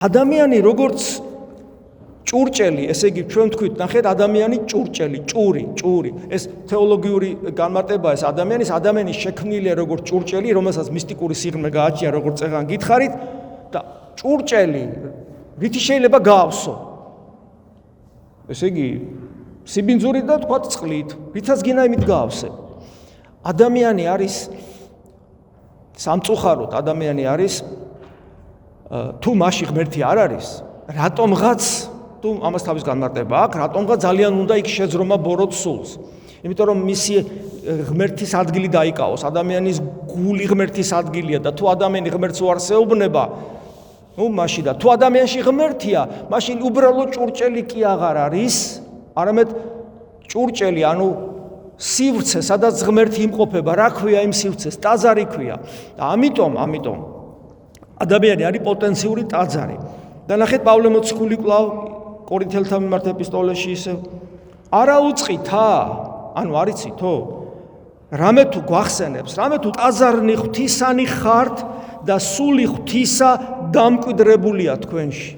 ადამიანი როგორც ჭურჭელი, ესე იგი ჩვენ თქვით, ნახეთ ადამიანი ჭურჭელი, ჭური. ეს თეოლოგიური განმარტებაა ეს ადამიანის შექმნილია როგორც ჭურჭელი, რომელსაც მისტიკური სიღრმე გააჩნია, როგორც წეგან გითხარით და ჭურჭელი რითი შეიძლება გაავსო? ესე იგი სიბინძურით და თქვა წყლით, რითაც გინდა იმით გაავსებ. ადამიანი არის სამწუხაროდ ადამიანი არის თუ მასში ღმერთი არ არის, რატომღაც თუ ამას თავის განმარტება აქვს, რატომღაც ძალიან უნდა იქ შეძრომა ბოროტ სულს. იმიტომ რომ მისი ღმერთის ადგილი დაიკავოს, ადამიანის გული ღმერთის ადგილია და თუ ადამიანი ღმერთს უარსეუბნება, მაშინ და თუ ადამიანში ღმერთია, მაშინ უბრალოდ ჭურჭელი კი აღარ არის, არამედ ჭურჭელი, ანუ სივრცე, სადაც ღმერთი იმყოფება, რა ქვია იმ სივრცეს? ტაძარი ქვია. და ამიტომ ადამიანი არის პოტენციური ტაძარი. და ნახეთ პავლე მოციქული კვლავ კორინთელთა მიმართ ეპისტოლეში ისევ არა უწყითა, ანუ არ იცითო? რამე თუ გვახსენებს, რამე თუ ტაძარნი ღვთისანი ხართ და სული ღვთისა დამკვიდრებულია თქვენში.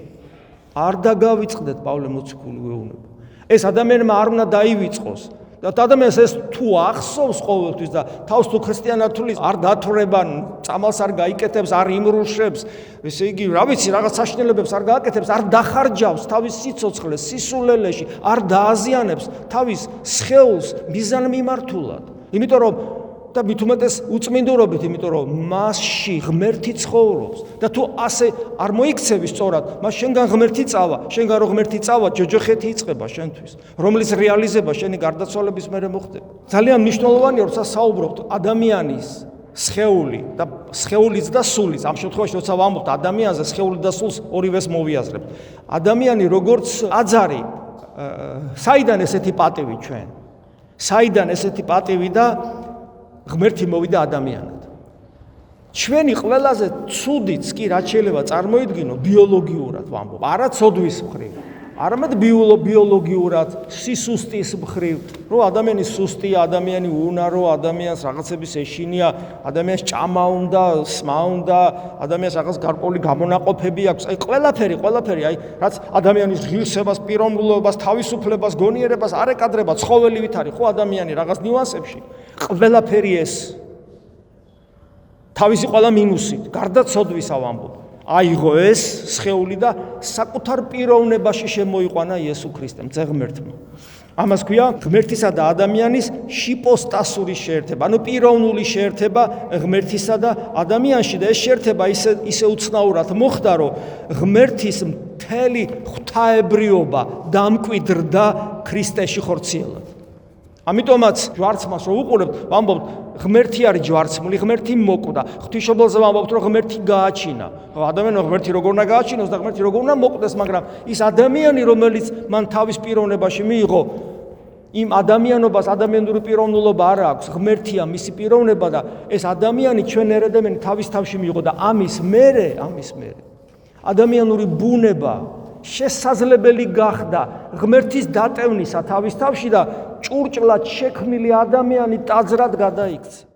არ დაგავიწყდეთ პავლე მოციქული გვეუბნება. ეს ადამიანმა არ უნდა დაივიწყოს. და ადამიანს ეს თუ ახსოვს ყოველთვის და თავს თუ ქრისტიანად თulis არ დათვრება, წამალს არ გაიკეთებს, არ იმრუშებს, ესე იგი, რა ვიცი, რაღაც საშინელებებს არ გააკეთებს, არ დახარჯავს თავის სიცოცხლეს, სისულელეში, არ დააზიანებს თავის სხეულს მიზანმიმართულად. იმიტომ რომ და მით უმეტეს უწმინდურობით, იმიტომ რომ მასში ღმერთი ცხოვრობს და თუ ასე არ მოიქცევი სწორად, მას შენგან ღმერთი წავა, შენგან რო ღმერთი წავა, ჯოჯოხეთი იწყება შენთვის, რომლის რეალიზება შენი გარდაცვალების მერე მოხდება. ძალიან მნიშვნელოვანია, როცა საუბრობთ ადამიანის სხეული და სხეულიც და სულიც, ამ შემთხვევაში როცა ვამბობთ ადამიანზე, სხეული და სულს ორივეს მოვიაზრებთ. ადამიანი როგორც ტაძარი, საიდან ესეთი პატივი ჩვენ? საიდან ესეთი პატივი და ღმერთი მოვიდა ადამიანად. ჩვენი ყველაზე ცუდიც კი რაც შეიძლება წარმოიდგინო ბიოლოგიურად ვამბობ, არა ცოდვის მხრივ, არამედ ბიოლოგიურად, სისუსტის მხრივ, რომ ადამიანი სუსტია, ადამიანი უნარო, ადამიანს რაღაცების ეშინია, ადამიანს ჭამა უნდა, სმა უნდა, ადამიანს რაღაც გარკვეული გამონაყოფები აქვს. აი ყველაფერი, აი რაც ადამიანის ღირსებას, პიროვნულობას, თავისუფლებას, გონიერებას არ ეკადრება ცხოველივით არის, ხო ადამიანი რაღაც ნიუანსებში. ყველაფერი ეს თავისი ყველა მინუსით, გარდა ცოდვისა ვამბობ. აიღო ეს სხეული და საკუთარ პიროვნებაში შემოიყვანა იესო ქრისტემ, ღმერთმა. ამას ქვია ღმერთისა და ადამიანის ჰიპოსტასური შეერთება, ანუ პიროვნული შეერთება ღმერთისა და ადამიანში და ეს შეერთება ისე უცნაურად მოხდა, რომ ღმერთის მთელი ღვთაებრიობა დამკვიდრდა ქრისტეში ხორციელად. ამიტომაც ჯვარცმას რო უყურებთ, ვამბობთ ღმერთი არის ჯვარცმული, ღმერთი მოკვდა. ღვთისმშობელზე ვამბობთ, რომ ღმერთი გააჩინა. ადამიანმა ღმერთი როგორ უნდა გააჩინოს და ღმერთი როგორ უნდა მოკვდეს, მაგრამ ის ადამიანი, რომელიც მან თავის პიროვნებაში მიიღო, იმ ადამიანობას ადამიანური პიროვნულობა არ აქვს, ღმერთია მისი პიროვნება და ეს ადამიანი ჩვენ ერედემენი თავის თავში მიიღო და ამის მერე ადამიანური ბუნება შესაძლებელი გახდა ღმერთის დატევნისა თავის თავში და ჭურჭლად შექმნილი ადამიანი ტაძრად გადაიქცა.